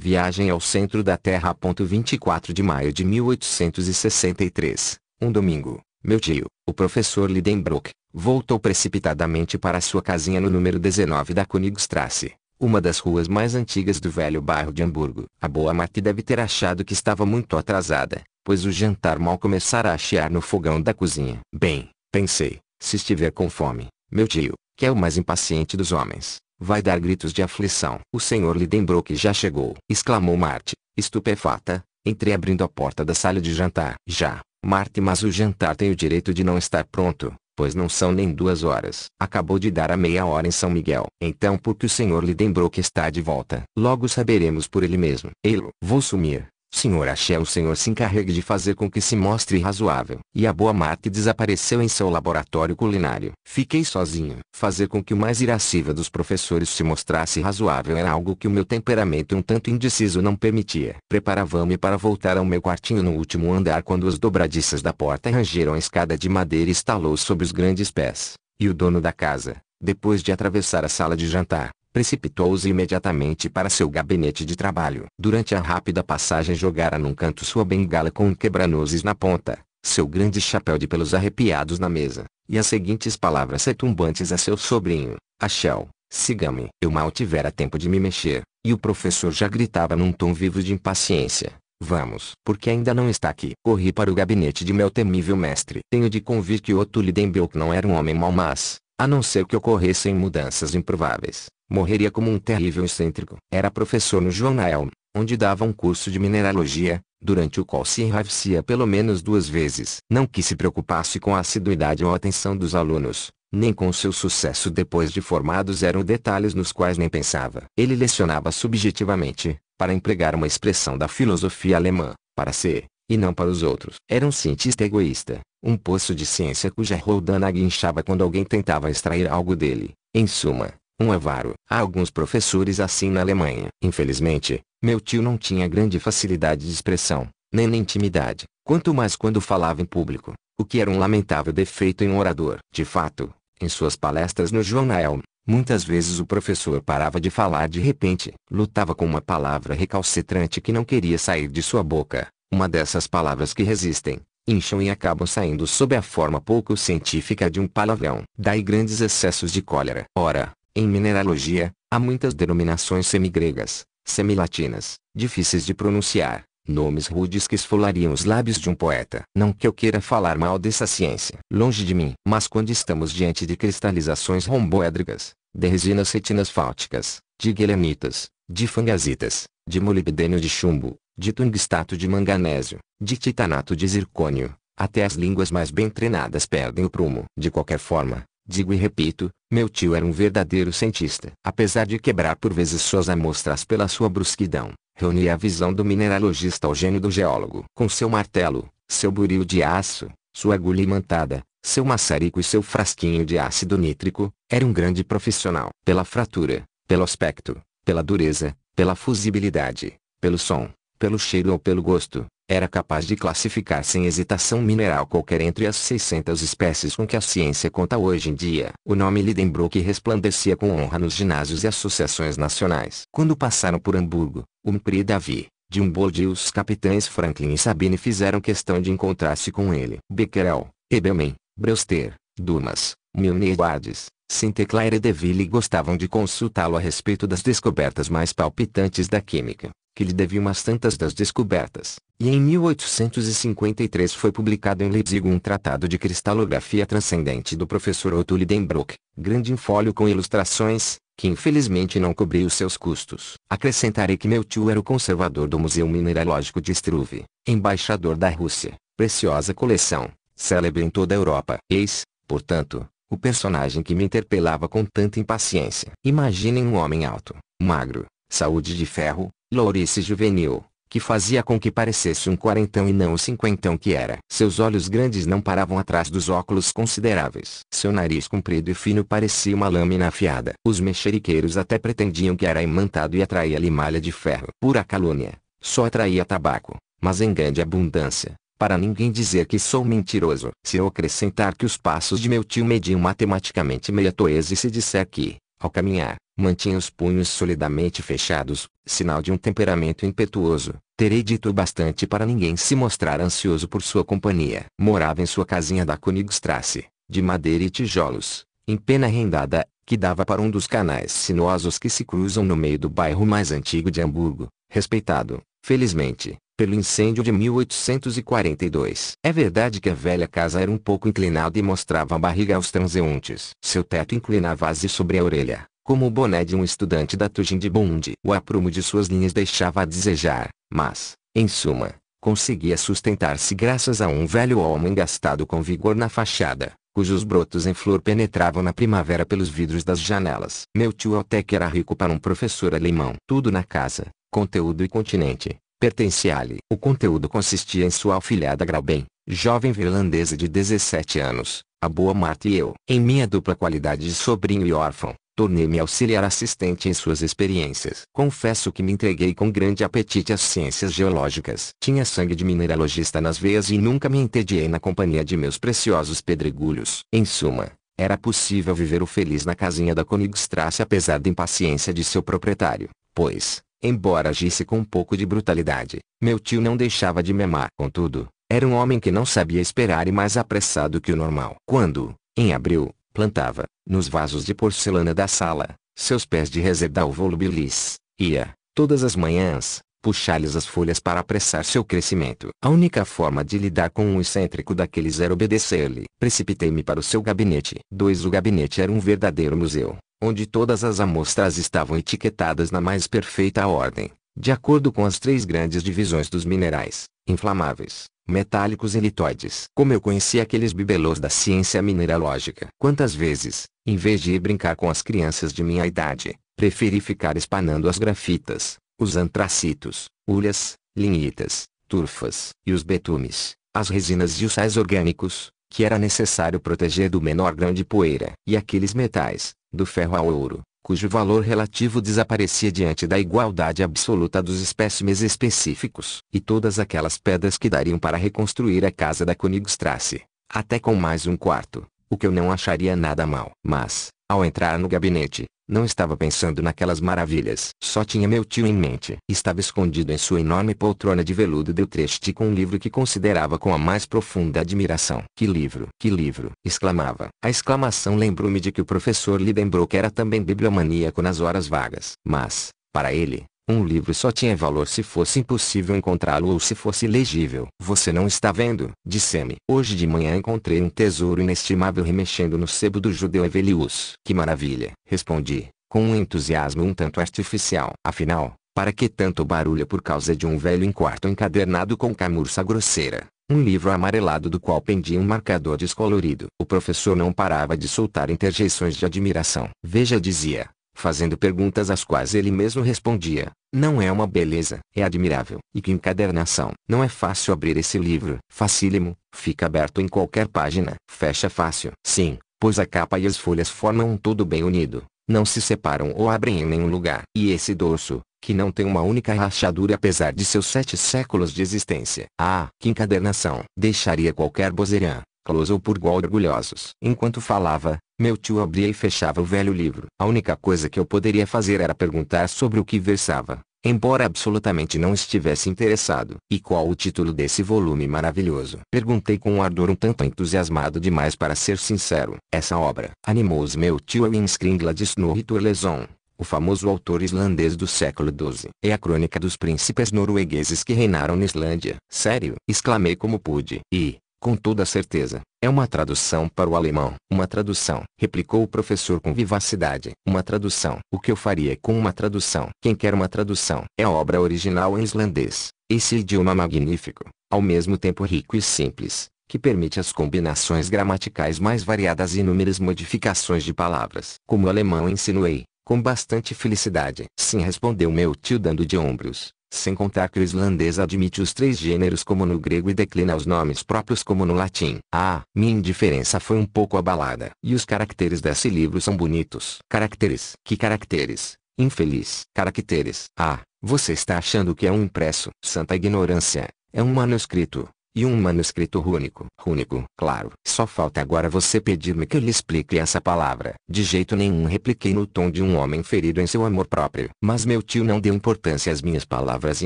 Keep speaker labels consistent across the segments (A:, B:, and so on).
A: Viagem ao centro da Terra. 24 de maio de 1863, um domingo, meu tio, o professor Lidenbrock, voltou precipitadamente para sua casinha no número 19 da Königstrasse, uma das ruas mais antigas do velho bairro de Hamburgo. A boa Marta deve ter achado que estava muito atrasada, pois o jantar mal começara a chiar no fogão da cozinha. Bem, pensei, se estiver com fome, meu tio, que é o mais impaciente dos homens, vai dar gritos de aflição. O senhor Lidenbrock já chegou, exclamou Marta, estupefata, entreabrindo a porta da sala de jantar. Já, Marta, mas o jantar tem o direito de não estar pronto, pois não são nem 2 horas. Acabou de dar a meia hora em São Miguel. Então por que o senhor Lidenbrock está de volta? Logo saberemos por ele mesmo. Eu vou sumir. Senhor Achel, o senhor se encarregue de fazer com que se mostre razoável. E a boa Marta desapareceu em seu laboratório culinário. Fiquei sozinho. Fazer com que o mais irascível dos professores se mostrasse razoável era algo que o meu temperamento um tanto indeciso não permitia. Preparava-me para voltar ao meu quartinho no último andar quando as dobradiças da porta rangeram a escada de madeira e estalou sobre os grandes pés. E o dono da casa, depois de atravessar a sala de jantar, precipitou-se imediatamente para seu gabinete de trabalho. Durante a rápida passagem jogara num canto sua bengala com um quebra-nozes na ponta, seu grande chapéu de pelos arrepiados na mesa, e as seguintes palavras retumbantes a seu sobrinho: Achel, siga-me. Eu mal tivera tempo de me mexer, e o professor já gritava num tom vivo de impaciência: vamos, porque ainda não está aqui. Corri para o gabinete de meu temível mestre. Tenho de convir que Otto Lidenbrock não era um homem mau, mas, a não ser que ocorressem mudanças improváveis, morreria como um terrível excêntrico. Era professor no Johannaelm, onde dava um curso de mineralogia, durante o qual se enraivecia pelo menos 2 vezes. Não que se preocupasse com a assiduidade ou a atenção dos alunos, nem com seu sucesso depois de formados. Eram detalhes nos quais nem pensava. Ele lecionava subjetivamente, para empregar uma expressão da filosofia alemã, para si, e não para os outros. Era um cientista egoísta, um poço de ciência cuja roldana guinchava quando alguém tentava extrair algo dele. Em suma, um avaro. Há alguns professores assim na Alemanha. Infelizmente, meu tio não tinha grande facilidade de expressão, nem na intimidade, quanto mais quando falava em público, o que era um lamentável defeito em um orador. De fato, em suas palestras no Johannaelm, muitas vezes o professor parava de falar de repente. Lutava com uma palavra recalcitrante que não queria sair de sua boca, uma dessas palavras que resistem, incham e acabam saindo sob a forma pouco científica de um palavrão. Daí grandes excessos de cólera. Ora, em mineralogia, há muitas denominações semigregas, semilatinas, difíceis de pronunciar, nomes rudes que esfolariam os lábios de um poeta. Não que eu queira falar mal dessa ciência, longe de mim. Mas quando estamos diante de cristalizações romboédricas, de resinas retinas fálticas, de guelenitas, de fangasitas, de molibdênio de chumbo, de tungstato de manganésio, de titanato de zircônio, até as línguas mais bem treinadas perdem o prumo. De qualquer forma, digo e repito, meu tio era um verdadeiro cientista. Apesar de quebrar por vezes suas amostras pela sua brusquidão, reunia a visão do mineralogista ao gênio do geólogo. Com seu martelo, seu buril de aço, sua agulha imantada, seu maçarico e seu frasquinho de ácido nítrico, era um grande profissional. Pela fratura, pelo aspecto, pela dureza, pela fusibilidade, pelo som, pelo cheiro ou pelo gosto, era capaz de classificar sem hesitação mineral qualquer entre as 600 espécies com que a ciência conta hoje em dia. O nome Lidenbrock resplandecia com honra nos ginásios e associações nacionais. Quando passaram por Hamburgo, Humphrey e Davy, de Humboldt, e os capitães Franklin e Sabine fizeram questão de encontrar-se com ele. Becquerel, Ebelman, Brewster, Dumas, Milne Edwards, Saint-Clair e Deville gostavam de consultá-lo a respeito das descobertas mais palpitantes da química, que lhe deviam umas tantas das descobertas. E em 1853 foi publicado em Leipzig um tratado de cristalografia transcendente do professor Otto Lidenbrock, grande em fólio com ilustrações, que infelizmente não cobriu os seus custos. Acrescentarei que meu tio era o conservador do Museu Mineralógico de Struve, embaixador da Rússia, preciosa coleção, célebre em toda a Europa. Eis, portanto, o personagem que me interpelava com tanta impaciência. Imaginem um homem alto, magro, saúde de ferro, lourice juvenil, que fazia com que parecesse um quarentão e não o cinquentão que era. Seus olhos grandes não paravam atrás dos óculos consideráveis. Seu nariz comprido e fino parecia uma lâmina afiada. Os mexeriqueiros até pretendiam que era imantado e atraía-lhe malha de ferro. Pura calúnia. Só atraía tabaco, mas em grande abundância, para ninguém dizer que sou mentiroso. Se eu acrescentar que os passos de meu tio mediam matematicamente meia toese e se disser que, ao caminhar, Mantinha os punhos solidamente fechados, sinal de um temperamento impetuoso. Terei dito bastante para ninguém se mostrar ansioso por sua companhia. Morava em sua casinha da Königstrasse, de madeira e tijolos, em pena rendada, que dava para um dos canais sinuosos que se cruzam no meio do bairro mais antigo de Hamburgo, respeitado, felizmente, pelo incêndio de 1842. É verdade que a velha casa era um pouco inclinada e mostrava a barriga aos transeuntes. Seu teto inclinava-se sobre a orelha, como o boné de um estudante da Tugendbund. O aprumo de suas linhas deixava a desejar, mas, em suma, conseguia sustentar-se graças a um velho olmo engastado com vigor na fachada, cujos brotos em flor penetravam na primavera pelos vidros das janelas. Meu tio até que era rico para um professor alemão. Tudo na casa, conteúdo e continente, pertencia-lhe. O conteúdo consistia em sua afilhada Grauben, jovem irlandesa de 17 anos, a boa Marta e eu. Em minha dupla qualidade de sobrinho e órfão, tornei-me auxiliar assistente em suas experiências. Confesso que me entreguei com grande apetite às ciências geológicas. Tinha sangue de mineralogista nas veias e nunca me entediei na companhia de meus preciosos pedregulhos. Em suma, era possível viver o feliz na casinha da Königstrasse apesar da impaciência de seu proprietário, pois, embora agisse com um pouco de brutalidade, meu tio não deixava de me amar. Contudo, era um homem que não sabia esperar e mais apressado que o normal. Quando, em abril, plantava, nos vasos de porcelana da sala, seus pés de Resedal volubilis, ia, todas as manhãs, puxar-lhes as folhas para apressar seu crescimento. A única forma de lidar com um excêntrico daqueles era obedecer-lhe. Precipitei-me para o seu gabinete. O gabinete era um verdadeiro museu, onde todas as amostras estavam etiquetadas na mais perfeita ordem, de acordo com as 3 grandes divisões dos minerais: inflamáveis, metálicos e litóides. Como eu conhecia aqueles bibelôs da ciência mineralógica. Quantas vezes, em vez de ir brincar com as crianças de minha idade, preferi ficar espanando as grafitas, os antracitos, hulhas, linhitas, turfas e os betumes, as resinas e os sais orgânicos, que era necessário proteger do menor grão de poeira. E aqueles metais, do ferro ao ouro, cujo valor relativo desaparecia diante da igualdade absoluta dos espécimes específicos. E todas aquelas pedras que dariam para reconstruir a casa da Königstrasse, até com mais um quarto, o que eu não acharia nada mal. Mas, ao entrar no gabinete, não estava pensando naquelas maravilhas. Só tinha meu tio em mente. Estava escondido em sua enorme poltrona de veludo de Utrecht com um livro que considerava com a mais profunda admiração. Que livro! Que livro! Exclamava. A exclamação lembrou-me de que o professor Lidenbrock era também bibliomaníaco nas horas vagas. Mas, para ele, um livro só tinha valor se fosse impossível encontrá-lo ou se fosse ilegível. Você não está vendo? Disse-me. Hoje de manhã encontrei um tesouro inestimável remexendo no sebo do judeu Evelius. Que maravilha! Respondi, com um entusiasmo um tanto artificial. Afinal, para que tanto barulho por causa de um velho enquarto encadernado com camurça grosseira? Um livro amarelado do qual pendia um marcador descolorido. O professor não parava de soltar interjeições de admiração. Veja, dizia, fazendo perguntas às quais ele mesmo respondia. Não é uma beleza? É admirável. E que encadernação! Não é fácil abrir esse livro. Facílimo, fica aberto em qualquer página. Fecha fácil. Sim, pois a capa e as folhas formam um todo bem unido. Não se separam ou abrem em nenhum lugar. E esse dorso, que não tem uma única rachadura apesar de seus 7 séculos de existência. Ah, que encadernação! Deixaria qualquer bozeran, Close ou Purgol orgulhosos. Enquanto falava, meu tio abria e fechava o velho livro. A única coisa que eu poderia fazer era perguntar sobre o que versava, embora absolutamente não estivesse interessado. E qual o título desse volume maravilhoso? Perguntei com um ardor um tanto entusiasmado demais para ser sincero. Essa obra animou-os meu tio Owen Skringla de Snorri Sturluson, o famoso autor islandês do século XII. É a crônica dos príncipes noruegueses que reinaram na Islândia. Sério? Exclamei como pude. E, com toda certeza, é uma tradução para o alemão. Uma tradução, replicou o professor com vivacidade. Uma tradução. O que eu faria com uma tradução? Quem quer uma tradução? É a obra original em islandês. Esse idioma magnífico, ao mesmo tempo rico e simples, que permite as combinações gramaticais mais variadas e inúmeras modificações de palavras. Como alemão, insinuei, com bastante felicidade. Sim, respondeu meu tio dando de ombros. Sem contar que o islandês admite os 3 gêneros como no grego e declina os nomes próprios como no latim. Ah, minha indiferença foi um pouco abalada. E os caracteres desse livro são bonitos. Caracteres? Que caracteres? Infeliz. Caracteres. Ah, você está achando que é um impresso? Santa ignorância. É um manuscrito. E um manuscrito rúnico. Rúnico, claro. Só falta agora você pedir-me que eu lhe explique essa palavra. De jeito nenhum, repliquei no tom de um homem ferido em seu amor próprio. Mas meu tio não deu importância às minhas palavras e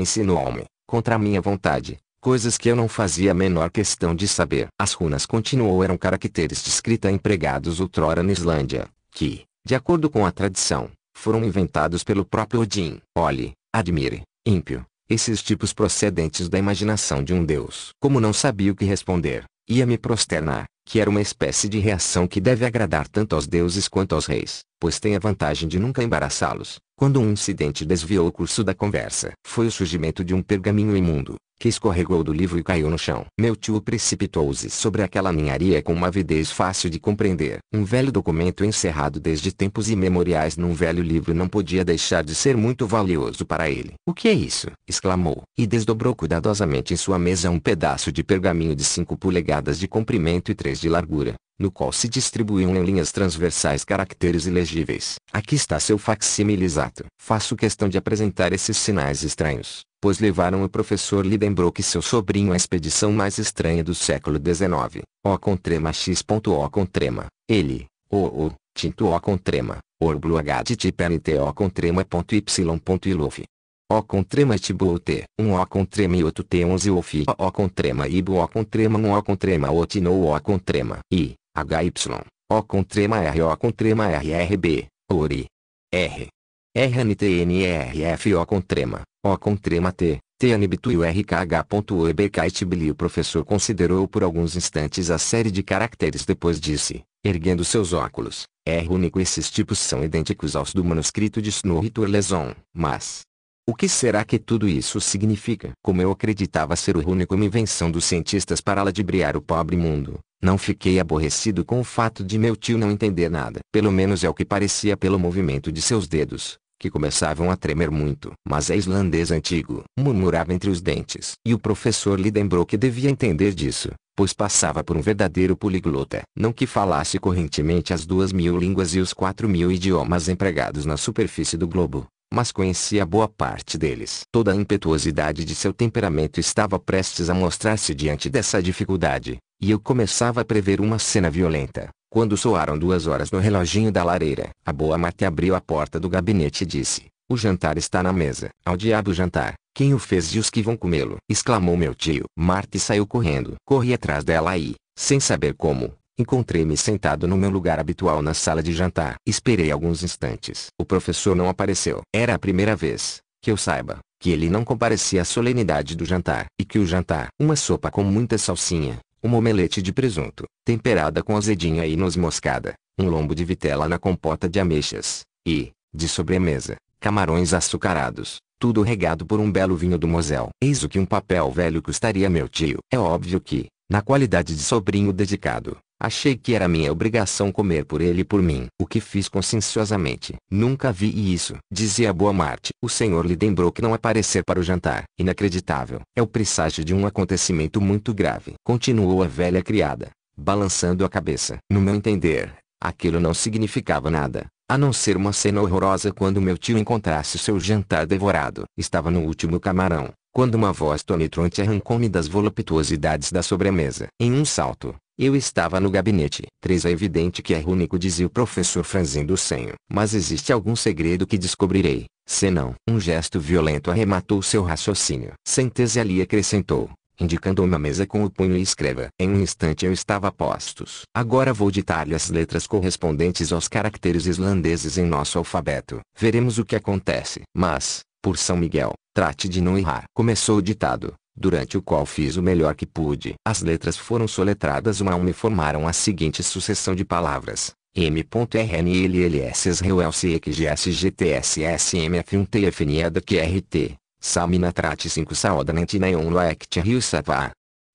A: ensinou-me, contra a minha vontade, coisas que eu não fazia a menor questão de saber. As runas, continuou, eram caracteres de escrita empregados outrora na Islândia, que, de acordo com a tradição, foram inventados pelo próprio Odin. Olhe, admire, ímpio, esses tipos procedentes da imaginação de um deus. Como não sabia o que responder, ia me prosternar, que era uma espécie de reação que deve agradar tanto aos deuses quanto aos reis, pois tem a vantagem de nunca embaraçá-los, quando um incidente desviou o curso da conversa. Foi o surgimento de um pergaminho imundo, que escorregou do livro e caiu no chão. Meu tio precipitou-se sobre aquela ninharia com uma avidez fácil de compreender. Um velho documento encerrado desde tempos imemoriais num velho livro não podia deixar de ser muito valioso para ele. "O que é isso?" exclamou, e desdobrou cuidadosamente em sua mesa um pedaço de pergaminho de 5 polegadas de comprimento e 3 de largura, no qual se distribuíam em linhas transversais caracteres ilegíveis. "Aqui está seu facsímile exato. Faço questão de apresentar esses sinais estranhos, pois levaram o professor Lidenbrock e seu sobrinho à expedição mais estranha do século XIX. O Contrema X. O Contrema, ele, Tinto O Contrema, Orblu HDT PNT O Contrema Y. Iluf. O Contrema Tibote, O Contrema e 11 Ofi O Contrema Ibo O Contrema O Contrema Otino O Contrema I, HY, O Contrema R O Contrema RRB, Ori. R. RNTNRF O Contrema. O Contrema T, Tnbtu RKH.OEBK. O professor considerou por alguns instantes a série de caracteres, depois disse, erguendo seus óculos, "É único, esses tipos são idênticos aos do manuscrito de Snorri Sturluson. Mas o que será que tudo isso significa?" Como eu acreditava ser o único uma invenção dos cientistas para ludibriar o pobre mundo, não fiquei aborrecido com o fato de meu tio não entender nada. Pelo menos é o que parecia pelo movimento de seus dedos, que começavam a tremer muito. "Mas é islandês antigo", murmurava entre os dentes. E o professor Lidenbrock devia entender disso, pois passava por um verdadeiro poliglota. Não que falasse correntemente as 2.000 línguas e os 4.000 idiomas empregados na superfície do globo, mas conhecia boa parte deles. Toda a impetuosidade de seu temperamento estava prestes a mostrar-se diante dessa dificuldade, e eu começava a prever uma cena violenta, quando soaram 2 horas no reloginho da lareira. A boa Marta abriu a porta do gabinete e disse, "O jantar está na mesa." "Ao diabo o jantar, quem o fez e os que vão comê-lo?" exclamou meu tio. Marta saiu correndo. Corri atrás dela e, sem saber como, encontrei-me sentado no meu lugar habitual na sala de jantar. Esperei alguns instantes. O professor não apareceu. Era a primeira vez, que eu saiba, que ele não comparecia à solenidade do jantar. E que o jantar, uma sopa com muita salsinha, uma omelete de presunto, temperada com azedinha e noz moscada, um lombo de vitela na compota de ameixas, e, de sobremesa, camarões açucarados, tudo regado por um belo vinho do Mosel. Eis o que um papel velho custaria meu tio. É óbvio que, na qualidade de sobrinho dedicado, achei que era minha obrigação comer por ele e por mim. O que fiz conscienciosamente. "Nunca vi isso", dizia a boa Marte. "O Sr. Lidenbrock não aparecer para o jantar. Inacreditável. É o presságio de um acontecimento muito grave", continuou a velha criada, balançando a cabeça. No meu entender, aquilo não significava nada, a não ser uma cena horrorosa quando meu tio encontrasse seu jantar devorado. Estava no último camarão, quando uma voz tonitruante arrancou-me das voluptuosidades da sobremesa. Em um salto, eu estava no gabinete. "É evidente que é único", dizia o professor franzindo o senho. "Mas existe algum segredo que descobrirei, senão." Um gesto violento arrematou seu raciocínio. "Sente-se ali", acrescentou, indicando uma mesa com o punho, "e escreva." Em um instante eu estava a postos. "Agora vou ditar-lhe as letras correspondentes aos caracteres islandeses em nosso alfabeto. Veremos o que acontece. Mas, por São Miguel, trate de não errar." Começou o ditado, durante o qual fiz o melhor que pude. As letras foram soletradas uma a uma e formaram a seguinte sucessão de palavras: M.RNLLSRELCEGTSSMF1TFNEDQRT, Saminatrate 5 Saodanentinaion Loect Rio Sava.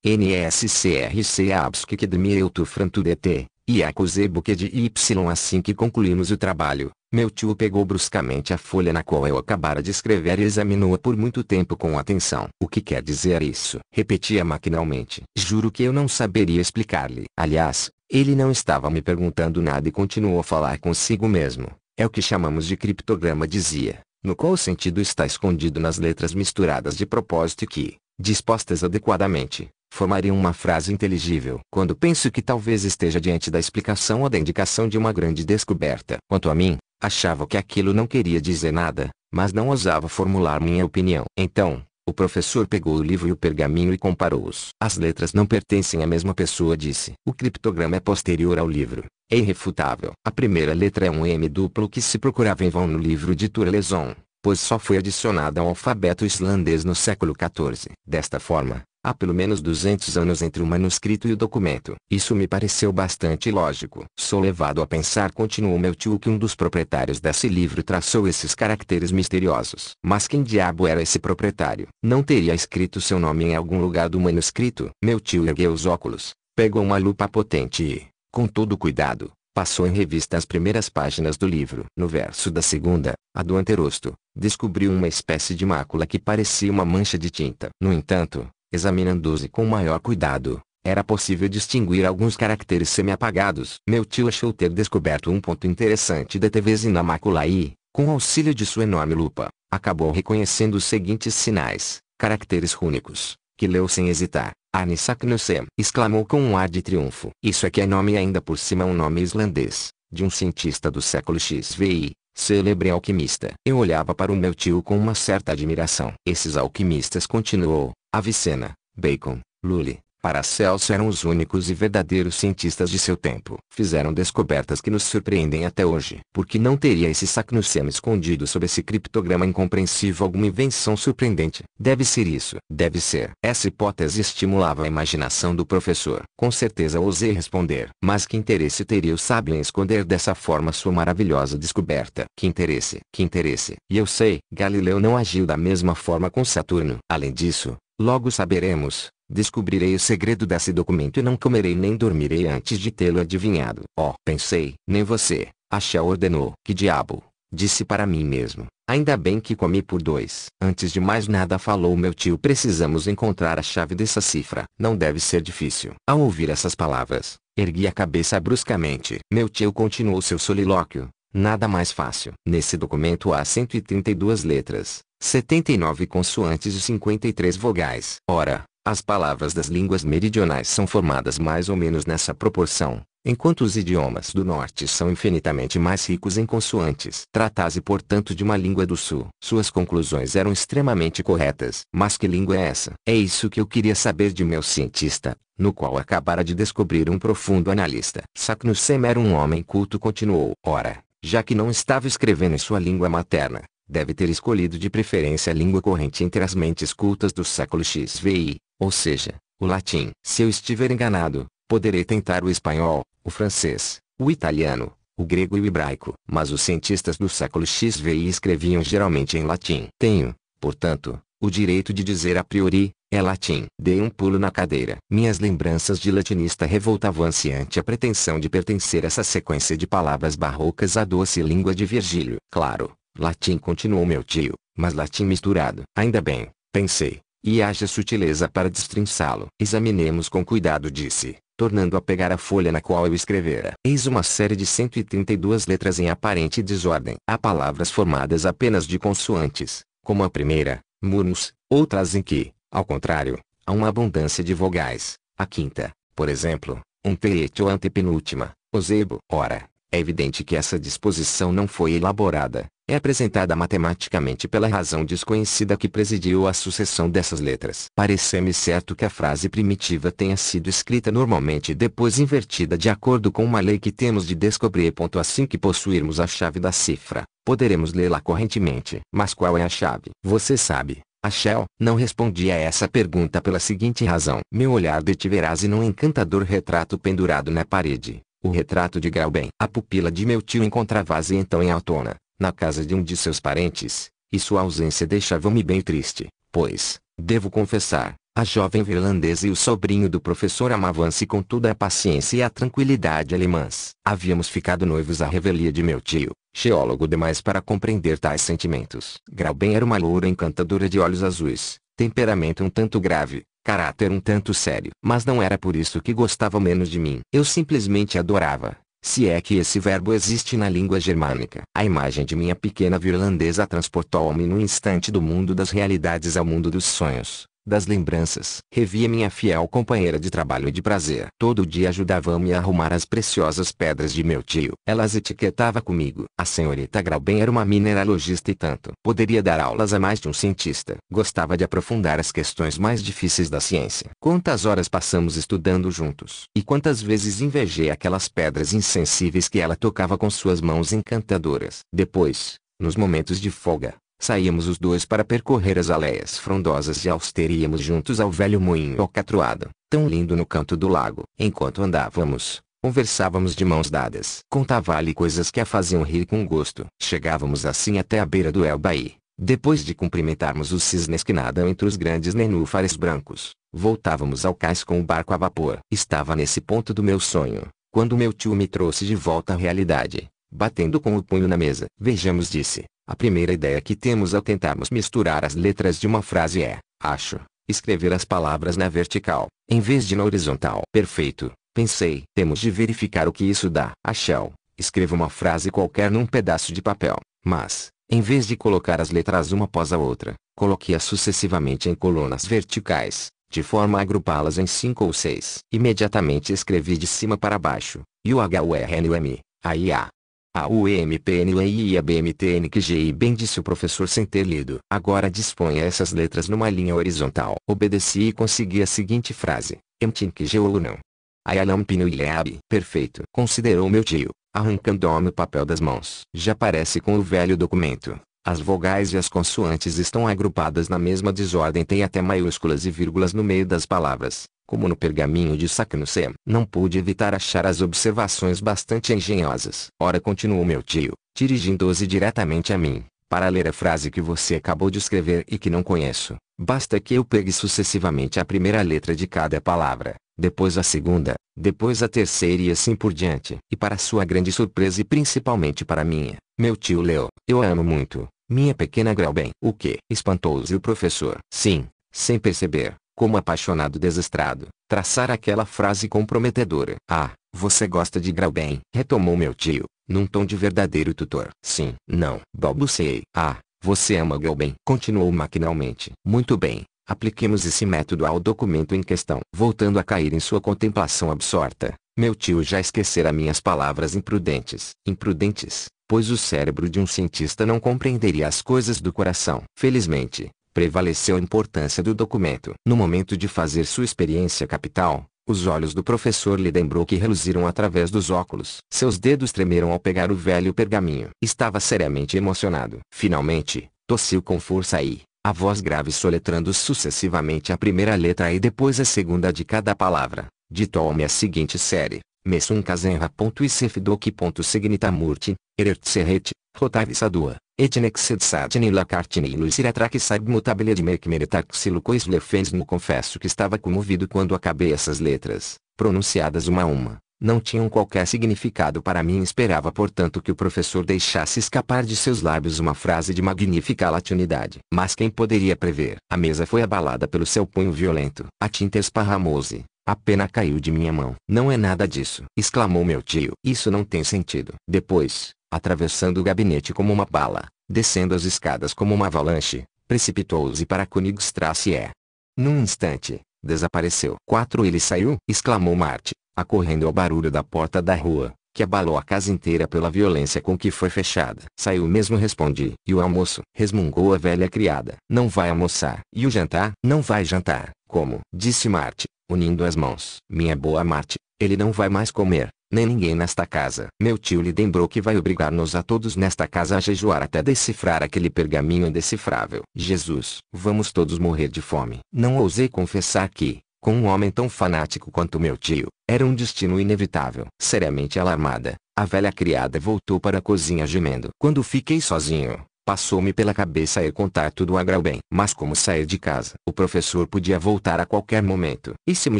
A: NSCRC Abskikdmi Eutufrantudt, Iacozebuked Y. Assim que concluímos o trabalho, meu tio pegou bruscamente a folha na qual eu acabara de escrever e examinou-a por muito tempo com atenção. "O que quer dizer isso?" repetia maquinalmente. Juro que eu não saberia explicar-lhe. Aliás, ele não estava me perguntando nada e continuou a falar consigo mesmo. "É o que chamamos de criptograma", dizia, "no qual o sentido está escondido nas letras misturadas de propósito e que, dispostas adequadamente, formariam uma frase inteligível. Quando penso que talvez esteja diante da explicação ou da indicação de uma grande descoberta. Quanto a mim, achava que aquilo não queria dizer nada, mas não ousava formular minha opinião. Então, o professor pegou o livro e o pergaminho e comparou-os. As letras não pertencem à mesma pessoa, disse. O criptograma é posterior ao livro. É irrefutável. A primeira letra é um M duplo que se procurava em vão no livro de Turleson, pois só foi adicionada ao alfabeto islandês no século XIV. Desta forma, há pelo menos 200 anos entre o manuscrito e o documento. Isso me pareceu bastante lógico. Sou levado a pensar, continuou meu tio, que um dos proprietários desse livro traçou esses caracteres misteriosos. Mas quem diabo era esse proprietário? Não teria escrito seu nome em algum lugar do manuscrito? Meu tio ergueu os óculos, pegou uma lupa potente e, com todo cuidado, passou em revista as primeiras páginas do livro. No verso da segunda, a do anterosto, descobriu uma espécie de mácula que parecia uma mancha de tinta. No entanto, examinando-os com maior cuidado, era possível distinguir alguns caracteres semi-apagados. Meu tio achou ter descoberto um ponto interessante de TVZ na mácula e, com auxílio de sua enorme lupa, acabou reconhecendo os seguintes sinais, caracteres rúnicos, que leu sem hesitar. Arne Saknussemm, exclamou com um ar de triunfo. Isso é que é nome, e ainda por cima um nome islandês, de um cientista do século XVI, célebre alquimista. Eu olhava para o meu tio com uma certa admiração. Esses alquimistas, continuou, Avicenna, Bacon, Lully, Paracelso, eram os únicos e verdadeiros cientistas de seu tempo. Fizeram descobertas que nos surpreendem até hoje. Por que não teria esse Saknussemm escondido sob esse criptograma incompreensível alguma invenção surpreendente? Deve ser isso. Deve ser. Essa hipótese estimulava a imaginação do professor. Com certeza ousei responder. Mas que interesse teria o sábio em esconder dessa forma sua maravilhosa descoberta? Que interesse? Que interesse? E eu sei, Galileu não agiu da mesma forma com Saturno. Além disso, logo saberemos. Descobrirei o segredo desse documento e não comerei nem dormirei antes de tê-lo adivinhado. Oh, pensei. Nem você, Axel ordenou. Que diabo? Disse para mim mesmo. Ainda bem que comi por dois. Antes de mais nada, falou meu tio, precisamos encontrar a chave dessa cifra. Não deve ser difícil. Ao ouvir essas palavras, ergui a cabeça bruscamente. Meu tio continuou seu solilóquio. Nada mais fácil. Nesse documento há 132 letras, 79 consoantes e 53 vogais. Ora, as palavras das línguas meridionais são formadas mais ou menos nessa proporção, enquanto os idiomas do norte são infinitamente mais ricos em consoantes. Trata-se, portanto, de uma língua do sul. Suas conclusões eram extremamente corretas. Mas que língua é essa? É isso que eu queria saber de meu cientista, no qual acabara de descobrir um profundo analista. Saknussemm era um homem culto, continuou. Ora, já que não estava escrevendo em sua língua materna, deve ter escolhido de preferência a língua corrente entre as mentes cultas do século XVI, ou seja, o latim. Se eu estiver enganado, poderei tentar o espanhol, o francês, o italiano, o grego e o hebraico. Mas os cientistas do século XVI escreviam geralmente em latim. Tenho, portanto, o direito de dizer a priori, é latim. Dei um pulo na cadeira. Minhas lembranças de latinista revoltavam-se ante a pretensão de pertencer a essa sequência de palavras barrocas à doce língua de Virgílio. Claro, latim, continuou meu tio, mas latim misturado. Ainda bem, pensei, e haja sutileza para destrinçá-lo. Examinemos com cuidado, disse, tornando a pegar a folha na qual eu escrevera. Eis uma série de 132 letras em aparente desordem. Há palavras formadas apenas de consoantes, como a primeira, murmus, outras em que, ao contrário, há uma abundância de vogais. A quinta, por exemplo, um terete ou antepenúltima, o zebo. Ora, é evidente que essa disposição não foi elaborada, é apresentada matematicamente pela razão desconhecida que presidiu a sucessão dessas letras. Parece-me certo que a frase primitiva tenha sido escrita normalmente e depois invertida de acordo com uma lei que temos de descobrir. Assim que possuirmos a chave da cifra, poderemos lê-la correntemente. Mas qual é a chave? Você sabe, Axel? Não respondi a essa pergunta pela seguinte razão. Meu olhar detiverá-se num encantador retrato pendurado na parede. O retrato de Grauben. A pupila de meu tio encontrava-se então em Altona, na casa de um de seus parentes, e sua ausência deixava-me bem triste, pois, devo confessar, a jovem irlandesa e o sobrinho do professor amavam-se com toda a paciência e a tranquilidade alemãs. Havíamos ficado noivos à revelia de meu tio, geólogo demais para compreender tais sentimentos. Grauben era uma loura encantadora de olhos azuis, temperamento um tanto grave, caráter um tanto sério. Mas não era por isso que gostava menos de mim. Eu simplesmente adorava, se é que esse verbo existe na língua germânica. A imagem de minha pequena irlandesa transportou-me num instante do mundo das realidades ao mundo dos sonhos, das lembranças. Revia minha fiel companheira de trabalho e de prazer. Todo dia ajudava-me a arrumar as preciosas pedras de meu tio. Ela as etiquetava comigo. A senhorita Grauben era uma mineralogista e tanto. Poderia dar aulas a mais de um cientista. Gostava de aprofundar as questões mais difíceis da ciência. Quantas horas passamos estudando juntos. E quantas vezes invejei aquelas pedras insensíveis que ela tocava com suas mãos encantadoras. Depois, nos momentos de folga, saíamos os dois para percorrer as aleias frondosas e austeríamos juntos ao velho moinho alcatroado, tão lindo no canto do lago. Enquanto andávamos, conversávamos de mãos dadas. Contava-lhe coisas que a faziam rir com gosto. Chegávamos assim até a beira do Elbaí. Depois de cumprimentarmos os cisnes que nadam entre os grandes nenúfares brancos, voltávamos ao cais com o barco a vapor. Estava nesse ponto do meu sonho, quando meu tio me trouxe de volta à realidade, batendo com o punho na mesa. Vejamos, disse. A primeira ideia que temos ao tentarmos misturar as letras de uma frase é, acho, escrever as palavras na vertical, em vez de na horizontal. Perfeito, pensei. Temos de verificar o que isso dá. Achou. Escreva uma frase qualquer num pedaço de papel, mas, em vez de colocar as letras uma após a outra, coloque-as sucessivamente em colunas verticais, de forma a agrupá-las em 5 ou 6. Imediatamente escrevi de cima para baixo, IUHURNUM, AIA. AUEMPNUEIABMTNQGI, bem, disse o professor sem ter lido. Agora disponha essas letras numa linha horizontal. Obedeci e consegui a seguinte frase. MTNQGU não. AIALAMPINUIAB. Perfeito, considerou meu tio, arrancando-me o papel das mãos. Já parece com o velho documento. As vogais e as consoantes estão agrupadas na mesma desordem, tem até maiúsculas e vírgulas no meio das palavras, como no pergaminho de Saknussemm. Não pude evitar achar as observações bastante engenhosas. Ora, continuou meu tio, dirigindo-se diretamente a mim, para ler a frase que você acabou de escrever e que não conheço, basta que eu pegue sucessivamente a primeira letra de cada palavra, depois a segunda, depois a terceira e assim por diante. E para sua grande surpresa e principalmente para minha, meu tio leu. Eu a amo muito, minha pequena Grauben. O quê? Espantou-se o professor. Sim, sem perceber, como apaixonado desastrado, traçar aquela frase comprometedora. Ah, você gosta de Grauben? Retomou meu tio, num tom de verdadeiro tutor. Sim. Não. Balbuciei. Ah, você ama Grauben? Continuou maquinalmente. Muito bem. Apliquemos esse método ao documento em questão. Voltando a cair em sua contemplação absorta, meu tio já esquecera minhas palavras imprudentes. Imprudentes, pois o cérebro de um cientista não compreenderia as coisas do coração. Felizmente, prevaleceu a importância do documento. No momento de fazer sua experiência capital, os olhos do professor Lidenbrock reluziram através dos óculos. Seus dedos tremeram ao pegar o velho pergaminho. Estava seriamente emocionado. Finalmente, tossiu com força e, a voz grave soletrando sucessivamente a primeira letra e depois a segunda de cada palavra, ditou-me a seguinte série. Messun Kazenra.isefdoc.signitamurti, Erertseret, Rotavisadua, Etnexedsatni Lacartini Luciretraque Saib Mutabile de Merkmeretaxilucois Lefens. Confesso que estava comovido quando acabei essas letras, pronunciadas uma a uma. Não tinham qualquer significado para mim, esperava portanto que o professor deixasse escapar de seus lábios uma frase de magnífica latinidade. Mas quem poderia prever? A mesa foi abalada pelo seu punho violento. A tinta esparramou-se. A pena caiu de minha mão. Não é nada disso, exclamou meu tio. Isso não tem sentido. Depois, atravessando o gabinete como uma bala, descendo as escadas como uma avalanche, precipitou-se para Königstrasse e, num instante, desapareceu. 4 Ele saiu? Exclamou Marte, acorrendo ao barulho da porta da rua, que abalou a casa inteira pela violência com que foi fechada. Saiu mesmo, respondi. E o almoço? Resmungou a velha criada. Não vai almoçar. E o jantar? Não vai jantar. Como? Disse Marte, unindo as mãos. Minha boa Marte, ele não vai mais comer, nem ninguém nesta casa. Meu tio Lidenbrock vai obrigar-nos a todos nesta casa a jejuar até decifrar aquele pergaminho indecifrável. Jesus, vamos todos morrer de fome. Não ousei confessar que, com um homem tão fanático quanto meu tio, era um destino inevitável. Seriamente alarmada, a velha criada voltou para a cozinha gemendo. Quando fiquei sozinho, passou-me pela cabeça ir contar tudo a Grauben. Mas como sair de casa? O professor podia voltar a qualquer momento. E se me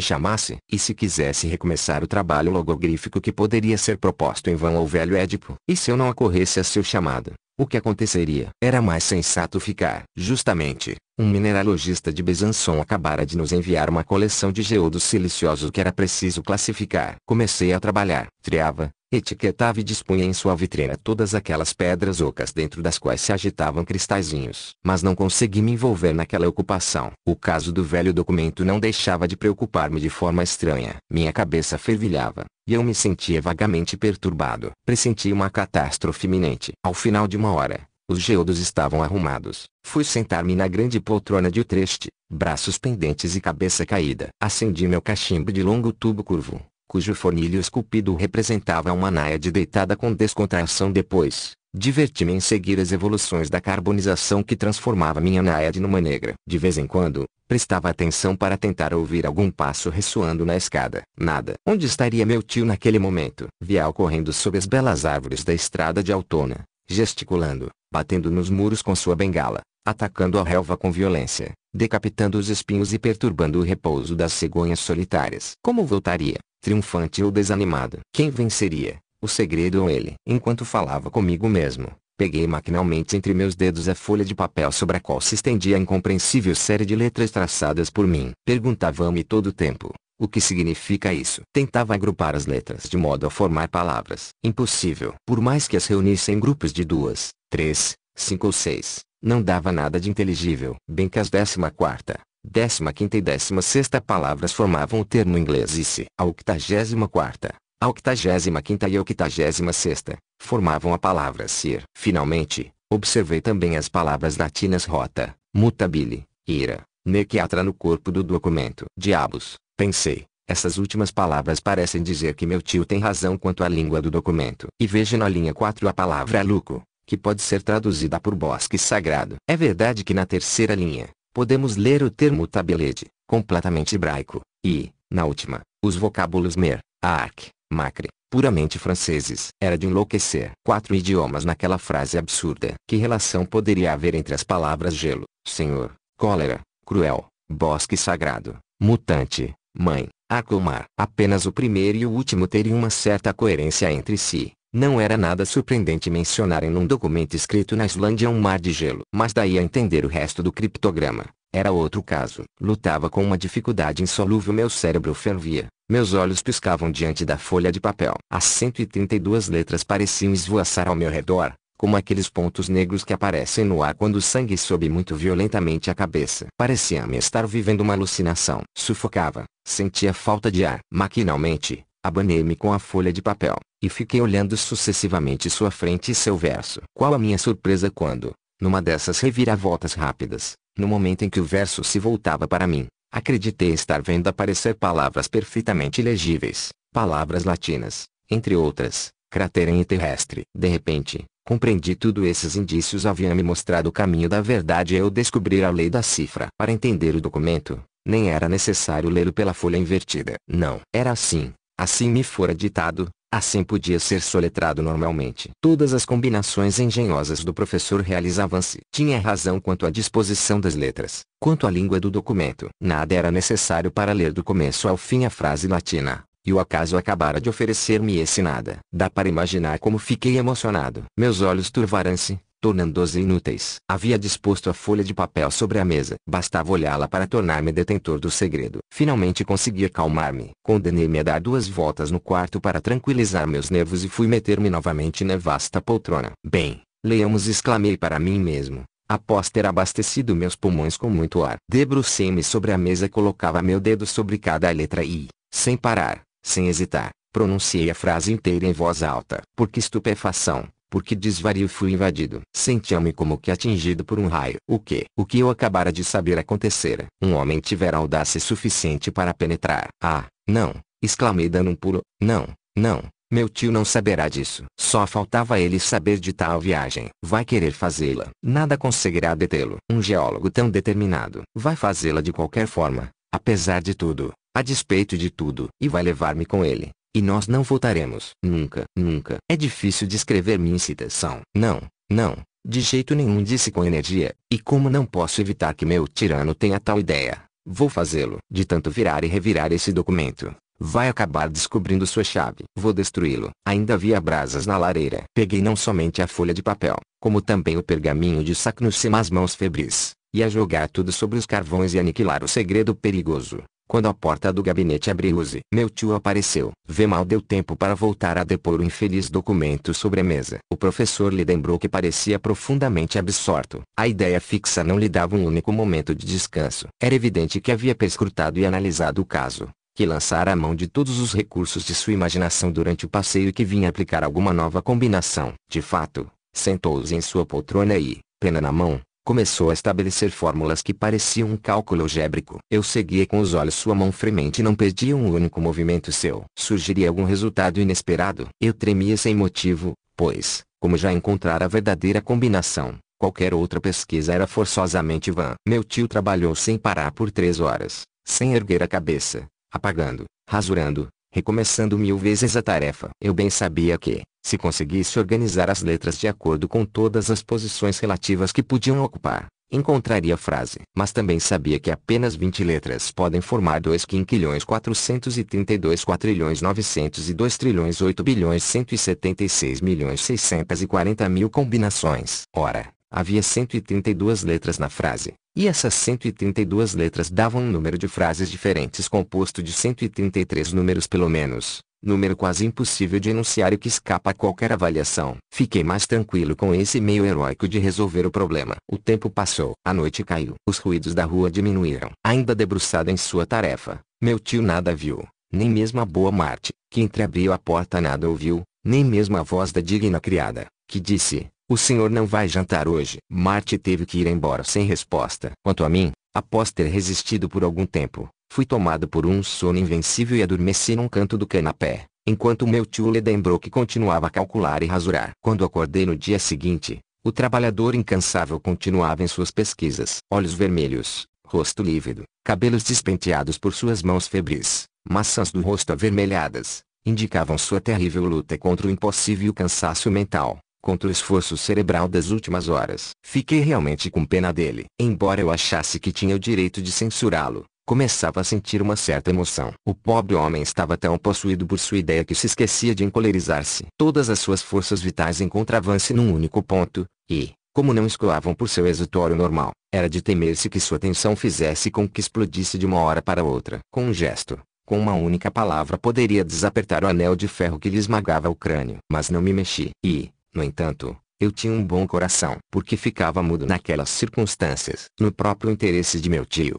A: chamasse? E se quisesse recomeçar o trabalho logogrífico que poderia ser proposto em vão ao velho Édipo? E se eu não acorresse a seu chamado? O que aconteceria? Era mais sensato ficar. Justamente, um mineralogista de Besançon acabara de nos enviar uma coleção de geodos siliciosos que era preciso classificar. Comecei a trabalhar. Triava, Etiquetava e dispunha em sua vitrina todas aquelas pedras ocas dentro das quais se agitavam cristalzinhos. Mas não consegui me envolver naquela ocupação. O caso do velho documento não deixava de preocupar-me de forma estranha. Minha cabeça fervilhava, e eu me sentia vagamente perturbado. Pressenti uma catástrofe iminente. Ao final de uma hora, os geodos estavam arrumados. Fui sentar-me na grande poltrona de Utrecht, braços pendentes e cabeça caída. Acendi meu cachimbo de longo tubo curvo, cujo fornilho esculpido representava uma náiade deitada com descontração. Depois, diverti-me em seguir as evoluções da carbonização que transformava minha náiade numa negra. De vez em quando, prestava atenção para tentar ouvir algum passo ressoando na escada. Nada. Onde estaria meu tio naquele momento? Via-o correndo sob as belas árvores da estrada de Altona, gesticulando, batendo nos muros com sua bengala, atacando a relva com violência, decapitando os espinhos e perturbando o repouso das cegonhas solitárias. Como voltaria? Triunfante ou desanimado? Quem venceria, o segredo ou ele? Enquanto falava comigo mesmo, peguei maquinalmente entre meus dedos a folha de papel sobre a qual se estendia a incompreensível série de letras traçadas por mim. Perguntava-me todo o tempo: o que significa isso? Tentava agrupar as letras de modo a formar palavras. Impossível. Por mais que as reunisse em grupos de 2, 3, 5 ou 6, não dava nada de inteligível. Bem que as 14ª, 15ª e 16ª palavras formavam o termo inglês ICE. A 84ª, a 85ª e a 86ª formavam a palavra SIR. Finalmente, observei também as palavras latinas rota, mutabile, ira, nec e atra no corpo do documento. Diabos, pensei, essas últimas palavras parecem dizer que meu tio tem razão quanto à língua do documento. E vejo na linha 4 a palavra luco, que pode ser traduzida por bosque sagrado. É verdade que na terceira linha, podemos ler o termo tabelede, completamente hebraico, e, na última, os vocábulos mer, arc, macre, puramente franceses. Era de enlouquecer. 4 idiomas naquela frase absurda. Que relação poderia haver entre as palavras gelo, senhor, cólera, cruel, bosque sagrado, mutante, mãe, arco ou mar? Apenas o primeiro e o último teriam uma certa coerência entre si. Não era nada surpreendente mencionarem num documento escrito na Islândia um mar de gelo. Mas daí a entender o resto do criptograma, era outro caso. Lutava com uma dificuldade insolúvel. Meu cérebro fervia. Meus olhos piscavam diante da folha de papel. As 132 letras pareciam esvoaçar ao meu redor, como aqueles pontos negros que aparecem no ar quando o sangue sobe muito violentamente a cabeça. Parecia-me estar vivendo uma alucinação. Sufocava, sentia falta de ar. Maquinalmente, abanei-me com a folha de papel, e fiquei olhando sucessivamente sua frente e seu verso. Qual a minha surpresa quando, numa dessas reviravoltas rápidas, no momento em que o verso se voltava para mim, acreditei estar vendo aparecer palavras perfeitamente legíveis, palavras latinas, entre outras, cratera e terrestre. De repente, compreendi tudo. Esses indícios haviam me mostrado o caminho da verdade e eu descobrir a lei da cifra. Para entender o documento, nem era necessário lê-lo pela folha invertida. Não. Era assim. Assim me fora ditado, assim podia ser soletrado normalmente. Todas as combinações engenhosas do professor realizavam-se. Tinha razão quanto à disposição das letras, quanto à língua do documento. Nada era necessário para ler do começo ao fim a frase latina, e o acaso acabara de oferecer-me esse nada. Dá para imaginar como fiquei emocionado. Meus olhos turvaram-se, tornando-os inúteis. Havia disposto a folha de papel sobre a mesa. Bastava olhá-la para tornar-me detentor do segredo. Finalmente consegui acalmar-me. Condenei-me a dar 2 voltas no quarto para tranquilizar meus nervos e fui meter-me novamente na vasta poltrona. Bem, leamos, exclamei para mim mesmo, após ter abastecido meus pulmões com muito ar. Debrucei-me sobre a mesa e colocava meu dedo sobre cada letra e, sem parar, sem hesitar, pronunciei a frase inteira em voz alta. Por que estupefação! Por que desvario fui invadido? Sentia-me como que atingido por um raio. O que eu acabara de saber acontecera. Um homem tivera audácia suficiente para penetrar. Ah, não! Exclamei dando um pulo. Não, não, meu tio não saberá disso. Só faltava ele saber de tal viagem. Vai querer fazê-la. Nada conseguirá detê-lo. Um geólogo tão determinado vai fazê-la de qualquer forma, apesar de tudo, a despeito de tudo. E vai levar-me com ele. E nós não voltaremos. Nunca, nunca. É difícil descrever minha excitação. Não, não, de jeito nenhum, disse com energia. E como não posso evitar que meu tirano tenha tal ideia, vou fazê-lo. De tanto virar e revirar esse documento, vai acabar descobrindo sua chave. Vou destruí-lo. Ainda havia brasas na lareira. Peguei não somente a folha de papel, como também o pergaminho de saco nas mãos febris, e a jogar tudo sobre os carvões e aniquilar o segredo perigoso. Quando a porta do gabinete abriu-se, meu tio apareceu. Mal deu tempo para voltar a depor o infeliz documento sobre a mesa. O professor Lidenbrock parecia profundamente absorto. A ideia fixa não lhe dava um único momento de descanso. Era evidente que havia perscrutado e analisado o caso, que lançara a mão de todos os recursos de sua imaginação durante o passeio e que vinha aplicar alguma nova combinação. De fato, sentou-se em sua poltrona e, pena na mão, começou a estabelecer fórmulas que pareciam um cálculo algébrico. Eu seguia com os olhos sua mão fremente e não perdia um único movimento seu. Surgiria algum resultado inesperado? Eu tremia sem motivo, pois, como já encontrara a verdadeira combinação, qualquer outra pesquisa era forçosamente vã. Meu tio trabalhou sem parar por 3 horas, sem erguer a cabeça, apagando, rasurando, recomeçando 1000 vezes a tarefa. Eu bem sabia que, se conseguisse organizar as letras de acordo com todas as posições relativas que podiam ocupar, encontraria a frase. Mas também sabia que apenas 20 letras podem formar 2.432.902.8.176.640.000 combinações. Ora, havia 132 letras na frase, e essas 132 letras davam um número de frases diferentes composto de 133 números pelo menos. Número quase impossível de enunciar e que escapa a qualquer avaliação. Fiquei mais tranquilo com esse meio heróico de resolver o problema. O tempo passou. A noite caiu. Os ruídos da rua diminuíram. Ainda debruçado em sua tarefa, meu tio nada viu. Nem mesmo a boa Marty, que entreabriu a porta, nada ouviu. Nem mesmo a voz da digna criada, que disse: "O senhor não vai jantar hoje." Marty teve que ir embora sem resposta. Quanto a mim, após ter resistido por algum tempo, fui tomado por um sono invencível e adormeci num canto do canapé, enquanto meu tio Lidenbrock continuava a calcular e rasurar. Quando acordei no dia seguinte, o trabalhador incansável continuava em suas pesquisas. Olhos vermelhos, rosto lívido, cabelos despenteados por suas mãos febris, maçãs do rosto avermelhadas, indicavam sua terrível luta contra o impossível e o cansaço mental, contra o esforço cerebral das últimas horas. Fiquei realmente com pena dele. Embora eu achasse que tinha o direito de censurá-lo, começava a sentir uma certa emoção. O pobre homem estava tão possuído por sua ideia que se esquecia de encolerizar-se. Todas as suas forças vitais encontravam-se num único ponto, e, como não escoavam por seu exutório normal, era de temer-se que sua tensão fizesse com que explodisse de uma hora para outra. Com um gesto, com uma única palavra, poderia desapertar o anel de ferro que lhe esmagava o crânio. Mas não me mexi. E, no entanto, eu tinha um bom coração. Porque ficava mudo naquelas circunstâncias? No próprio interesse de meu tio.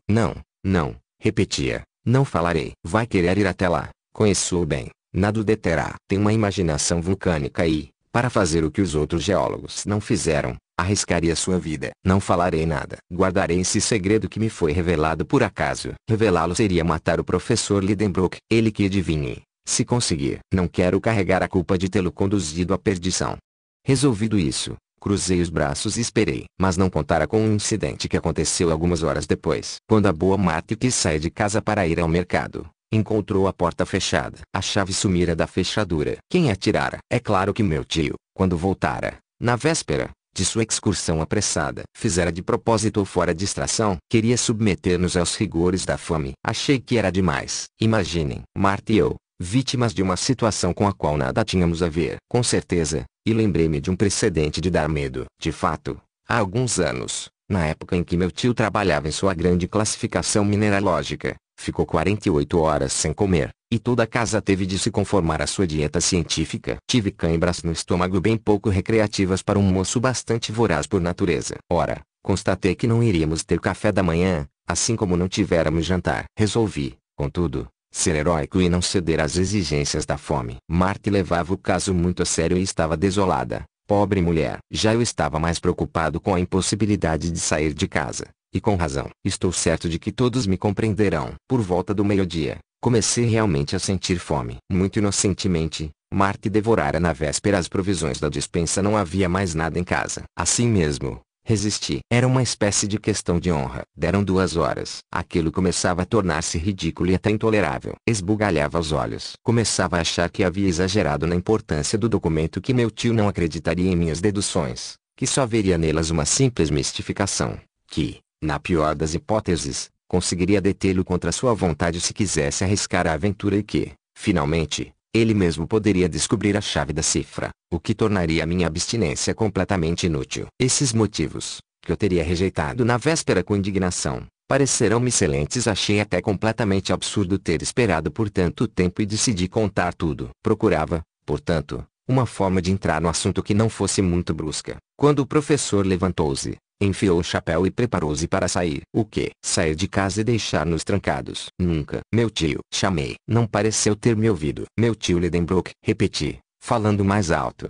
A: Não, repetia, não falarei. Vai querer ir até lá, conheço-o bem, nada o deterá. Tem uma imaginação vulcânica e, para fazer o que os outros geólogos não fizeram, arriscaria sua vida. Não falarei nada. Guardarei esse segredo que me foi revelado por acaso. Revelá-lo seria matar o professor Lidenbrock. Ele que adivinhe, se conseguir. Não quero carregar a culpa de tê-lo conduzido à perdição. Resolvido isso, cruzei os braços e esperei. Mas não contara com um incidente que aconteceu algumas horas depois. Quando a boa Marty quis sair de casa para ir ao mercado, encontrou a porta fechada. A chave sumira da fechadura. Quem a tirara? É claro que meu tio, quando voltara, na véspera, de sua excursão apressada. Fizera de propósito ou fora distração. Queria submeter-nos aos rigores da fome. Achei que era demais. Imaginem, Marty e eu, vítimas de uma situação com a qual nada tínhamos a ver. Com certeza. E lembrei-me de um precedente de dar medo. De fato, há alguns anos, na época em que meu tio trabalhava em sua grande classificação mineralógica, ficou 48 horas sem comer, e toda a casa teve de se conformar à sua dieta científica. Tive cãibras no estômago bem pouco recreativas para um moço bastante voraz por natureza. Ora, constatei que não iríamos ter café da manhã, assim como não tivéramos jantar. Resolvi, contudo, ser heróico e não ceder às exigências da fome. Marty levava o caso muito a sério e estava desolada, pobre mulher. Já eu estava mais preocupado com a impossibilidade de sair de casa, e com razão. Estou certo de que todos me compreenderão. Por volta do meio-dia, comecei realmente a sentir fome. Muito inocentemente, Marty devorara na véspera as provisões da despensa. Não havia mais nada em casa. Assim mesmo, resisti. Era uma espécie de questão de honra. Deram 2 horas. Aquilo começava a tornar-se ridículo e até intolerável. Esbugalhava os olhos. Começava a achar que havia exagerado na importância do documento, que meu tio não acreditaria em minhas deduções, que só veria nelas uma simples mistificação, que, na pior das hipóteses, conseguiria detê-lo contra sua vontade se quisesse arriscar a aventura e que, finalmente, ele mesmo poderia descobrir a chave da cifra, o que tornaria minha abstinência completamente inútil. Esses motivos, que eu teria rejeitado na véspera com indignação, Pareceram-me excelentes. Achei até completamente absurdo ter esperado por tanto tempo e decidi contar tudo. Procurava, portanto, uma forma de entrar no assunto que não fosse muito brusca. Quando o professor levantou-se, enfiou o chapéu e preparou-se para sair. O quê? Sair de casa e deixar-nos trancados? Nunca. Meu tio. Chamei. Não pareceu ter me ouvido. Meu tio Lidenbrock. Repeti, falando mais alto.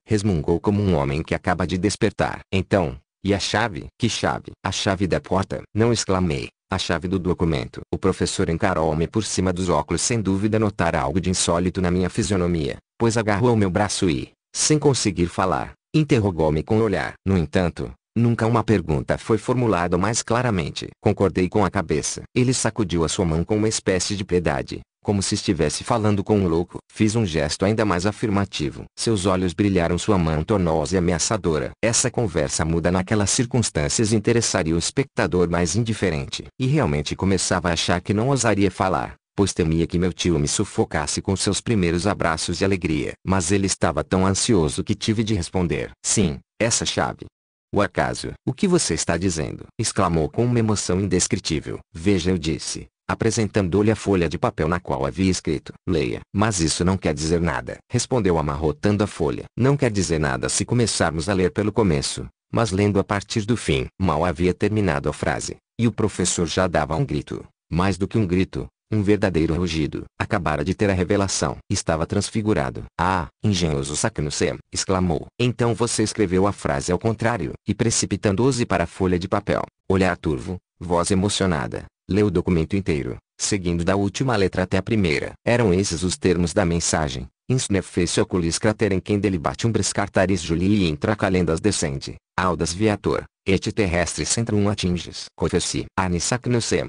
A: Resmungou como um homem que acaba de despertar. Então, e a chave? Que chave? A chave da porta. Não, exclamei. A chave do documento. O professor encarou-me por cima dos óculos, sem dúvida notara algo de insólito na minha fisionomia, pois agarrou ao meu braço e, sem conseguir falar, interrogou-me com o olhar. No entanto, nunca uma pergunta foi formulada mais claramente. Concordei com a cabeça. Ele sacudiu a sua mão com uma espécie de piedade, como se estivesse falando com um louco. Fiz um gesto ainda mais afirmativo. Seus olhos brilharam, sua mão tornou-se ameaçadora. Essa conversa muda naquelas circunstâncias interessaria o espectador mais indiferente. E realmente começava a achar que não ousaria falar, pois temia que meu tio me sufocasse com seus primeiros abraços de alegria. Mas ele estava tão ansioso que tive de responder. Sim, essa chave. O acaso? O que você está dizendo? Exclamou com uma emoção indescritível. Veja, eu disse, apresentando-lhe a folha de papel na qual havia escrito. Leia. Mas isso não quer dizer nada, respondeu amarrotando a folha. Não quer dizer nada se começarmos a ler pelo começo, mas lendo a partir do fim. Mal havia terminado a frase, e o professor já dava um grito. Mais do que um grito, um verdadeiro rugido. Acabara de ter a revelação. Estava transfigurado. Ah, engenhoso Saknussemm! Exclamou. Então você escreveu a frase ao contrário. E precipitando-se para a folha de papel, olhar turvo, voz emocionada, leu o documento inteiro, seguindo da última letra até a primeira. Eram esses os termos da mensagem. Insneface oculis craterem quem delibate umbres cartaris julii intra calendas descende, audas viator, et terrestres centrum atinges. Confessi. Arne Saknussemm.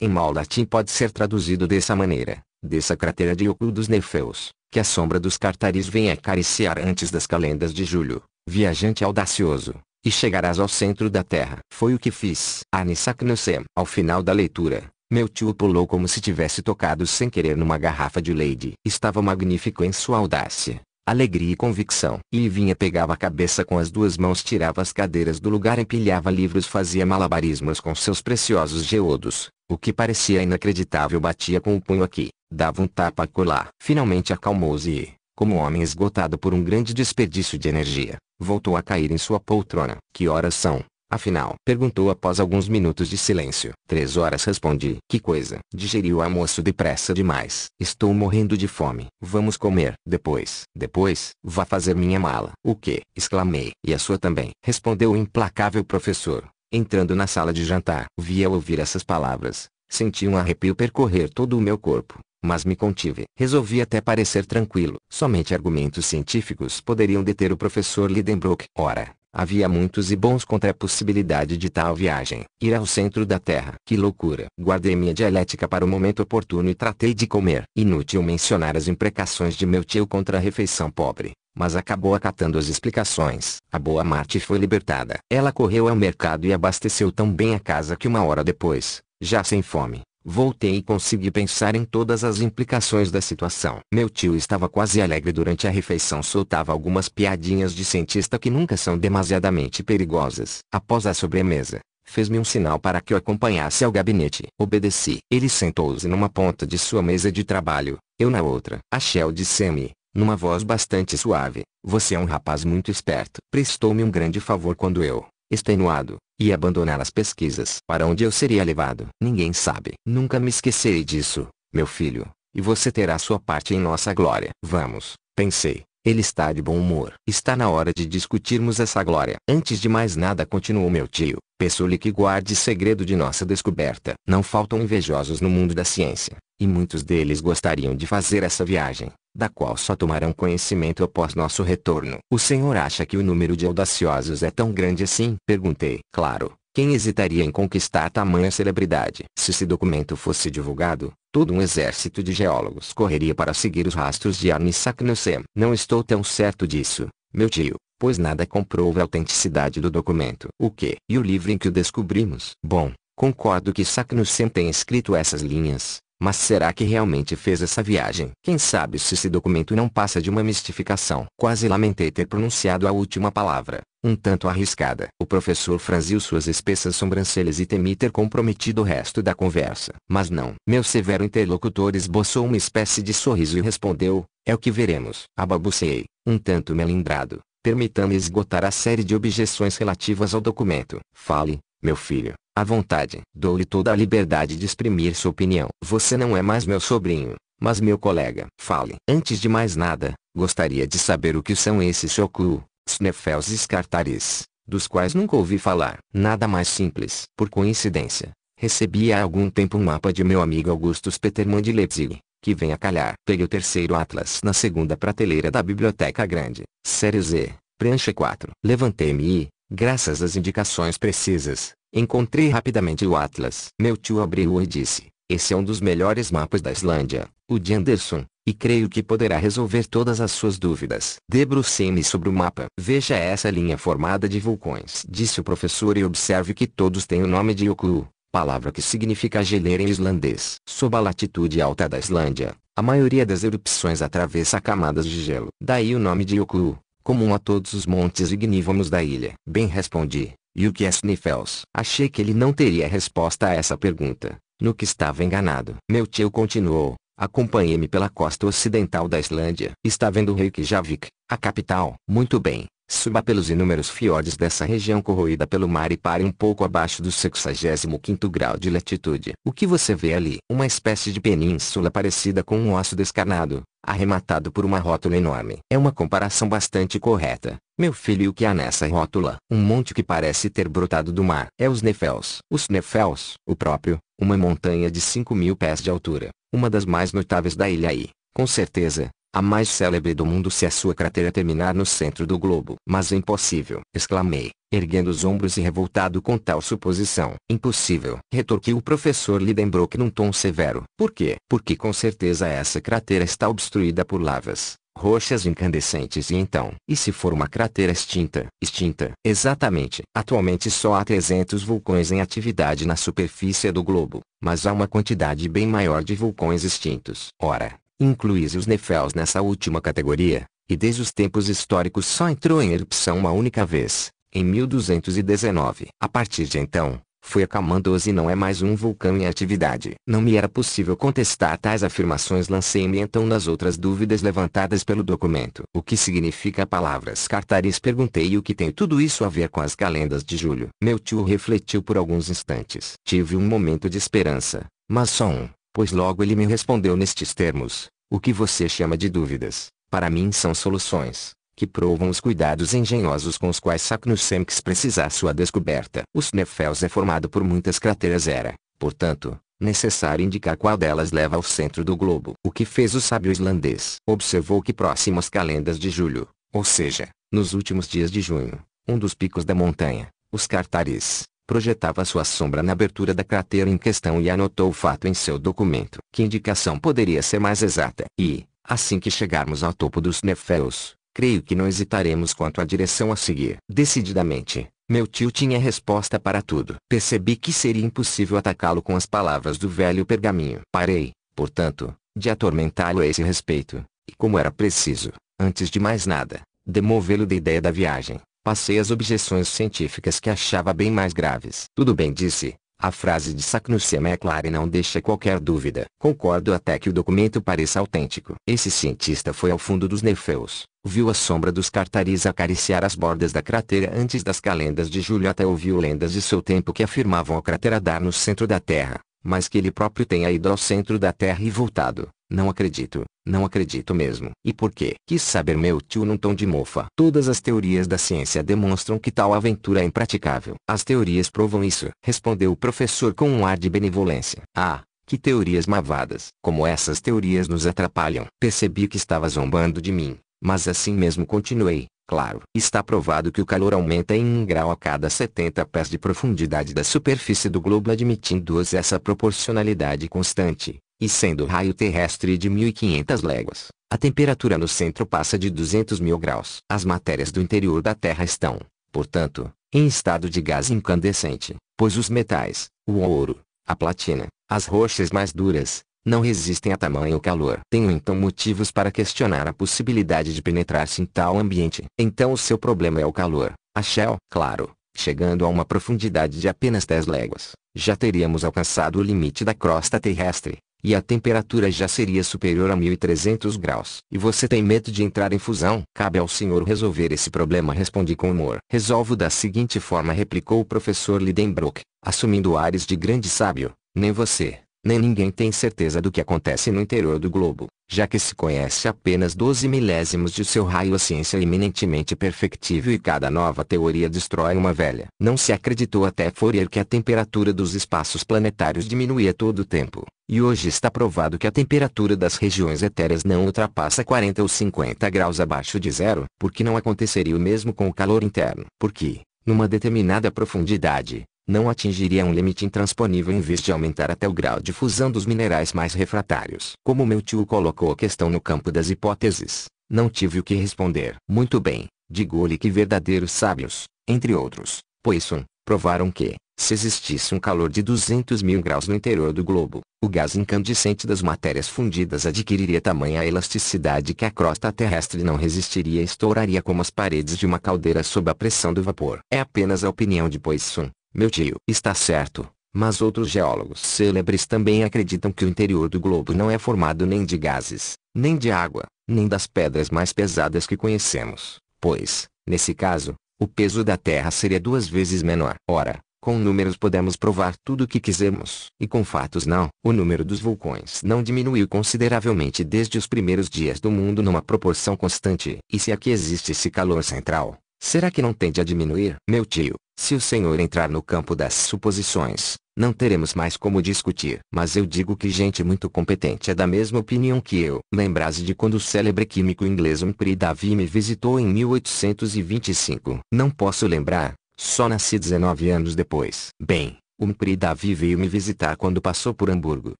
A: Em mau latim pode ser traduzido dessa maneira: dessa cratera de oculo dos Nefeus, que a sombra dos cartaris vem acariciar antes das calendas de julho, viajante audacioso, e chegarás ao centro da terra. Foi o que fiz. Arne Saknussemm. Ao final da leitura, meu tio pulou como se tivesse tocado sem querer numa garrafa de leite. Estava magnífico em sua audácia, alegria e convicção. E vinha, pegava a cabeça com as duas mãos, tirava as cadeiras do lugar, empilhava livros, fazia malabarismos com seus preciosos geodos. O que parecia inacreditável, batia com o punho aqui, dava um tapa acolá. Finalmente acalmou-se e, como um homem esgotado por um grande desperdício de energia, voltou a cair em sua poltrona. Que horas são, afinal? Perguntou após alguns minutos de silêncio. 3 horas, respondi. Que coisa! Digeri o almoço depressa demais. Estou morrendo de fome. Vamos comer. Depois. Depois, vá fazer minha mala. O quê? Exclamei. E a sua também, respondeu o implacável professor, entrando na sala de jantar. Vi ao ouvir essas palavras, senti um arrepio percorrer todo o meu corpo, mas me contive. Resolvi até parecer tranquilo. Somente argumentos científicos poderiam deter o professor Lidenbrock. Ora, havia muitos e bons contra a possibilidade de tal viagem. Ir ao centro da Terra. Que loucura! Guardei minha dialética para o momento oportuno e tratei de comer. Inútil mencionar as imprecações de meu tio contra a refeição pobre, mas acabou acatando as explicações. A boa Marte foi libertada. Ela correu ao mercado e abasteceu tão bem a casa que 1 hora depois, já sem fome, voltei e consegui pensar em todas as implicações da situação. Meu tio estava quase alegre durante a refeição, soltava algumas piadinhas de cientista que nunca são demasiadamente perigosas. Após a sobremesa, fez-me um sinal para que o acompanhasse ao gabinete. Obedeci. Ele sentou-se numa ponta de sua mesa de trabalho, eu na outra. Achel, disse-me, numa voz bastante suave, você é um rapaz muito esperto. Prestou-me um grande favor quando eu, extenuado, ia abandonar as pesquisas. Para onde eu seria levado? Ninguém sabe. Nunca me esquecerei disso, meu filho, e você terá sua parte em nossa glória. Vamos, pensei. Ele está de bom humor. Está na hora de discutirmos essa glória. Antes de mais nada, continuou meu tio, peço-lhe que guarde segredo de nossa descoberta. Não faltam invejosos no mundo da ciência, e muitos deles gostariam de fazer essa viagem, da qual só tomarão conhecimento após nosso retorno. O senhor acha que o número de audaciosos é tão grande assim? Perguntei. Claro. Quem hesitaria em conquistar tamanha celebridade? Se esse documento fosse divulgado, todo um exército de geólogos correria para seguir os rastros de Arne Saknussemm. Não estou tão certo disso, meu tio, pois nada comprova a autenticidade do documento. O quê? E o livro em que o descobrimos? Bom, concordo que Saknussemm tenha escrito essas linhas, mas será que realmente fez essa viagem? Quem sabe se esse documento não passa de uma mistificação? Quase lamentei ter pronunciado a última palavra, um tanto arriscada. O professor franziu suas espessas sobrancelhas e temi ter comprometido o resto da conversa. Mas não. Meu severo interlocutor esboçou uma espécie de sorriso e respondeu, é o que veremos. Ababuceei, um tanto melindrado. Permita-me esgotar a série de objeções relativas ao documento. Fale, meu filho, à vontade. Dou-lhe toda a liberdade de exprimir sua opinião. Você não é mais meu sobrinho, mas meu colega. Fale. Antes de mais nada, gostaria de saber o que são esses Shoku, Sneffels e Scartaris, dos quais nunca ouvi falar. Nada mais simples. Por coincidência, recebi há algum tempo um mapa de meu amigo Augustus Petermann de Leipzig, que vem a calhar. Peguei o terceiro atlas na segunda prateleira da biblioteca grande, série Z, prancha 4. Levantei-me e, graças às indicações precisas, encontrei rapidamente o atlas. Meu tio abriu-o e disse, esse é um dos melhores mapas da Islândia, o de Anderson, e creio que poderá resolver todas as suas dúvidas. Debrucei-me sobre o mapa. Veja essa linha formada de vulcões, disse o professor, e observe que todos têm o nome de Yoku, palavra que significa geleira em islandês. Sob a latitude alta da Islândia, a maioria das erupções atravessa camadas de gelo. Daí o nome de Yoku, comum a todos os montes ignívomos da ilha. Bem, respondi. E o que é Sneffels? Achei que ele não teria resposta a essa pergunta, no que estava enganado. Meu tio continuou. Acompanhe-me pela costa ocidental da Islândia. Está vendo Reykjavik, a capital? Muito bem. Suba pelos inúmeros fiordes dessa região corroída pelo mar e pare um pouco abaixo do 65º grau de latitude. O que você vê ali? Uma espécie de península parecida com um osso descarnado, arrematado por uma rótula enorme. É uma comparação bastante correta. Meu filho, e o que há nessa rótula? Um monte que parece ter brotado do mar. É os Sneffels. Os Sneffels, o próprio, uma montanha de 5.000 pés de altura, uma das mais notáveis da ilha e, com certeza, a mais célebre do mundo se a sua cratera terminar no centro do globo. Mas é impossível, exclamei, erguendo os ombros e revoltado com tal suposição. Impossível, retorquiu o professor Lidenbrock num tom severo. Por quê? Porque com certeza essa cratera está obstruída por lavas, rochas incandescentes. E então? E se for uma cratera extinta? Extinta? Exatamente. Atualmente só há 300 vulcões em atividade na superfície do globo, mas há uma quantidade bem maior de vulcões extintos. Ora, inclui-se os Sneffels nessa última categoria, e desde os tempos históricos só entrou em erupção uma única vez, em 1219. A partir de então, foi acalmando-se e não é mais um vulcão em atividade. Não me era possível contestar tais afirmações. Lancei-me então nas outras dúvidas levantadas pelo documento. O que significa a palavra Scartaris? Perguntei. E o que tem tudo isso a ver com as calendas de julho? Meu tio refletiu por alguns instantes. Tive um momento de esperança, mas só um. Pois logo ele me respondeu nestes termos, o que você chama de dúvidas, para mim são soluções, que provam os cuidados engenhosos com os quais Saknussemm precisar sua descoberta. Os Sneffels é formado por muitas crateras. Era, portanto, necessário indicar qual delas leva ao centro do globo. O que fez o sábio islandês? Observou que próximo às calendas de julho, ou seja, nos últimos dias de junho, um dos picos da montanha, os Scartaris, projetava sua sombra na abertura da cratera em questão e anotou o fato em seu documento. Que indicação poderia ser mais exata? E, assim que chegarmos ao topo dos Sneffels, creio que não hesitaremos quanto à direção a seguir. Decididamente, meu tio tinha resposta para tudo. Percebi que seria impossível atacá-lo com as palavras do velho pergaminho. Parei, portanto, de atormentá-lo a esse respeito, e como era preciso, antes de mais nada, demovê-lo da ideia da viagem, passei as objeções científicas que achava bem mais graves. Tudo bem, disse. A frase de Saknussemm é clara e não deixa qualquer dúvida. Concordo até que o documento pareça autêntico. Esse cientista foi ao fundo dos Sneffels, viu a sombra dos Scartaris acariciar as bordas da cratera antes das calendas de julho, até ouviu lendas de seu tempo que afirmavam a cratera dar no centro da Terra, mas que ele próprio tenha ido ao centro da Terra e voltado. Não acredito, não acredito mesmo. E por quê? Quis saber meu tio num tom de mofa. Todas as teorias da ciência demonstram que tal aventura é impraticável. As teorias provam isso, respondeu o professor com um ar de benevolência. Ah, que teorias malvadas. Como essas teorias nos atrapalham. Percebi que estava zombando de mim, mas assim mesmo continuei. Claro, está provado que o calor aumenta em 1 grau a cada 70 pés de profundidade da superfície do globo, admitindo-se essa proporcionalidade constante. E sendo o raio terrestre de 1.500 léguas, a temperatura no centro passa de 200.000 graus. As matérias do interior da Terra estão, portanto, em estado de gás incandescente, pois os metais, o ouro, a platina, as rochas mais duras, não resistem a tamanho calor. Tenho então motivos para questionar a possibilidade de penetrar-se em tal ambiente. Então o seu problema é o calor, A Shell, claro, chegando a uma profundidade de apenas 10 léguas, já teríamos alcançado o limite da crosta terrestre, e a temperatura já seria superior a 1300 graus. E você tem medo de entrar em fusão? Cabe ao senhor resolver esse problema, respondi com humor. Resolvo da seguinte forma, replicou o professor Lidenbrock, assumindo ares de grande sábio. Nem você, nem ninguém tem certeza do que acontece no interior do globo, já que se conhece apenas 12 milésimos de seu raio. A ciência é eminentemente perfectível e cada nova teoria destrói uma velha. Não se acreditou até Fourier que a temperatura dos espaços planetários diminuía todo o tempo, e hoje está provado que a temperatura das regiões etéreas não ultrapassa 40 ou 50 graus abaixo de zero. Por que não aconteceria o mesmo com o calor interno? Porque, numa determinada profundidade, não atingiria um limite intransponível em vez de aumentar até o grau de fusão dos minerais mais refratários. Como meu tio colocou a questão no campo das hipóteses, não tive o que responder. Muito bem, digo-lhe que verdadeiros sábios, entre outros, Poisson, provaram que, se existisse um calor de 200.000 graus no interior do globo, o gás incandescente das matérias fundidas adquiriria tamanha elasticidade que a crosta terrestre não resistiria e estouraria como as paredes de uma caldeira sob a pressão do vapor. É apenas a opinião de Poisson. Meu tio está certo, mas outros geólogos célebres também acreditam que o interior do globo não é formado nem de gases, nem de água, nem das pedras mais pesadas que conhecemos, pois, nesse caso, o peso da Terra seria 2 vezes menor. Ora, com números podemos provar tudo o que quisermos, e com fatos não. O número dos vulcões não diminuiu consideravelmente desde os primeiros dias do mundo numa proporção constante. E se aqui existe esse calor central, será que não tende a diminuir? Meu tio, se o senhor entrar no campo das suposições, não teremos mais como discutir. Mas eu digo que gente muito competente é da mesma opinião que eu. Lembrasse de quando o célebre químico inglês Humphrey Davy me visitou em 1825. Não posso lembrar, só nasci 19 anos depois. Bem, Humphrey Davy veio me visitar quando passou por Hamburgo.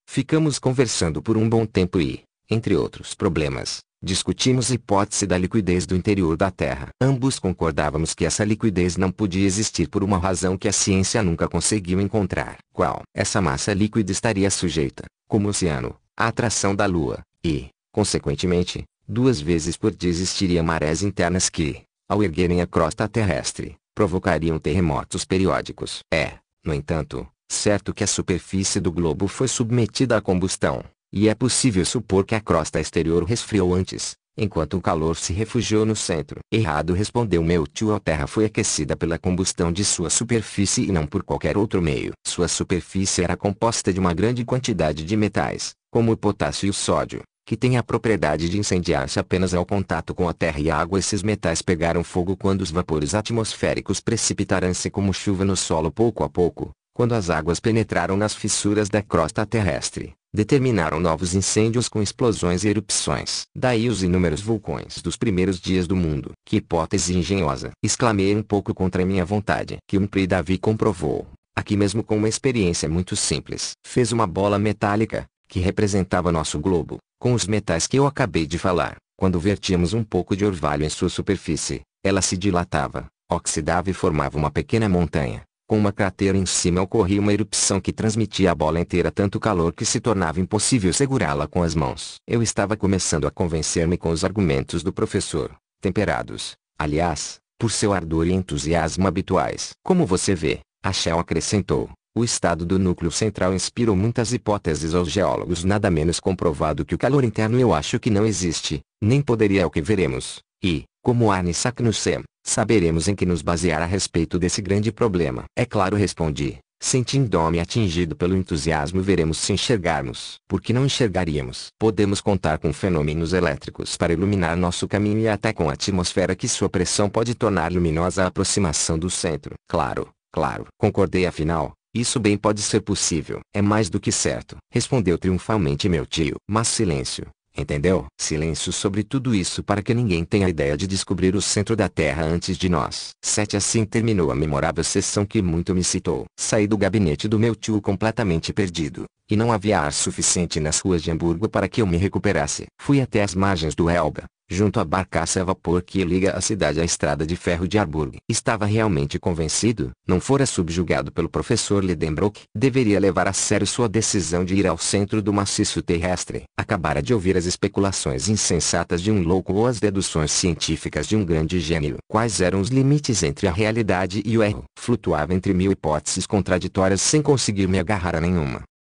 A: Ficamos conversando por um bom tempo e, entre outros problemas, discutimos a hipótese da liquidez do interior da Terra. Ambos concordávamos que essa liquidez não podia existir por uma razão que a ciência nunca conseguiu encontrar. Qual? Essa massa líquida estaria sujeita, como o oceano, à atração da Lua, e, consequentemente, 2 vezes por dia existiriam marés internas que, ao erguerem a crosta terrestre, provocariam terremotos periódicos. É, no entanto, certo que a superfície do globo foi submetida à combustão. E é possível supor que a crosta exterior resfriou antes, enquanto o calor se refugiou no centro. Errado, respondeu meu tio. A Terra foi aquecida pela combustão de sua superfície e não por qualquer outro meio. Sua superfície era composta de uma grande quantidade de metais, como o potássio e o sódio, que têm a propriedade de incendiar-se apenas ao contato com a terra e a água. Esses metais pegaram fogo quando os vapores atmosféricos precipitaram-se como chuva no solo pouco a pouco. Quando as águas penetraram nas fissuras da crosta terrestre, determinaram novos incêndios com explosões e erupções. Daí os inúmeros vulcões dos primeiros dias do mundo. Que hipótese engenhosa! Exclamei um pouco contra minha vontade. Que Humphrey Davy comprovou, aqui mesmo com uma experiência muito simples. Fez uma bola metálica, que representava nosso globo, com os metais que eu acabei de falar. Quando vertíamos um pouco de orvalho em sua superfície, ela se dilatava, oxidava e formava uma pequena montanha. Com uma cratera em cima ocorria uma erupção que transmitia à bola inteira tanto calor que se tornava impossível segurá-la com as mãos. Eu estava começando a convencer-me com os argumentos do professor, temperados, aliás, por seu ardor e entusiasmo habituais. Como você vê, a Shell acrescentou, o estado do núcleo central inspirou muitas hipóteses aos geólogos. Nada menos comprovado que o calor interno eu acho que não existe, nem poderia, é o que veremos. E, como Arne Saknussemm, saberemos em que nos basear a respeito desse grande problema. É claro, respondi, sentindo-me atingido pelo entusiasmo. Veremos se enxergarmos. Por que não enxergaríamos? Podemos contar com fenômenos elétricos para iluminar nosso caminho e até com a atmosfera que sua pressão pode tornar luminosa a aproximação do centro. Claro, claro. Concordei. Afinal, isso bem pode ser possível. É mais do que certo, respondeu triunfalmente meu tio. Mas silêncio. Entendeu? Silêncio sobre tudo isso para que ninguém tenha a ideia de descobrir o centro da Terra antes de nós. 7. Assim terminou a memorável sessão que muito me citou. Saí do gabinete do meu tio completamente perdido, e não havia ar suficiente nas ruas de Hamburgo para que eu me recuperasse. Fui até as margens do Elba, junto à barcaça a vapor que liga a cidade à estrada de ferro de Harburg. Estava realmente convencido, não fora subjugado pelo professor Lidenbrock, deveria levar a sério sua decisão de ir ao centro do maciço terrestre. Acabara de ouvir as especulações insensatas de um louco ou as deduções científicas de um grande gênio. Quais eram os limites entre a realidade e o erro? Flutuava entre mil hipóteses contraditórias sem conseguir me agarrar a nenhuma.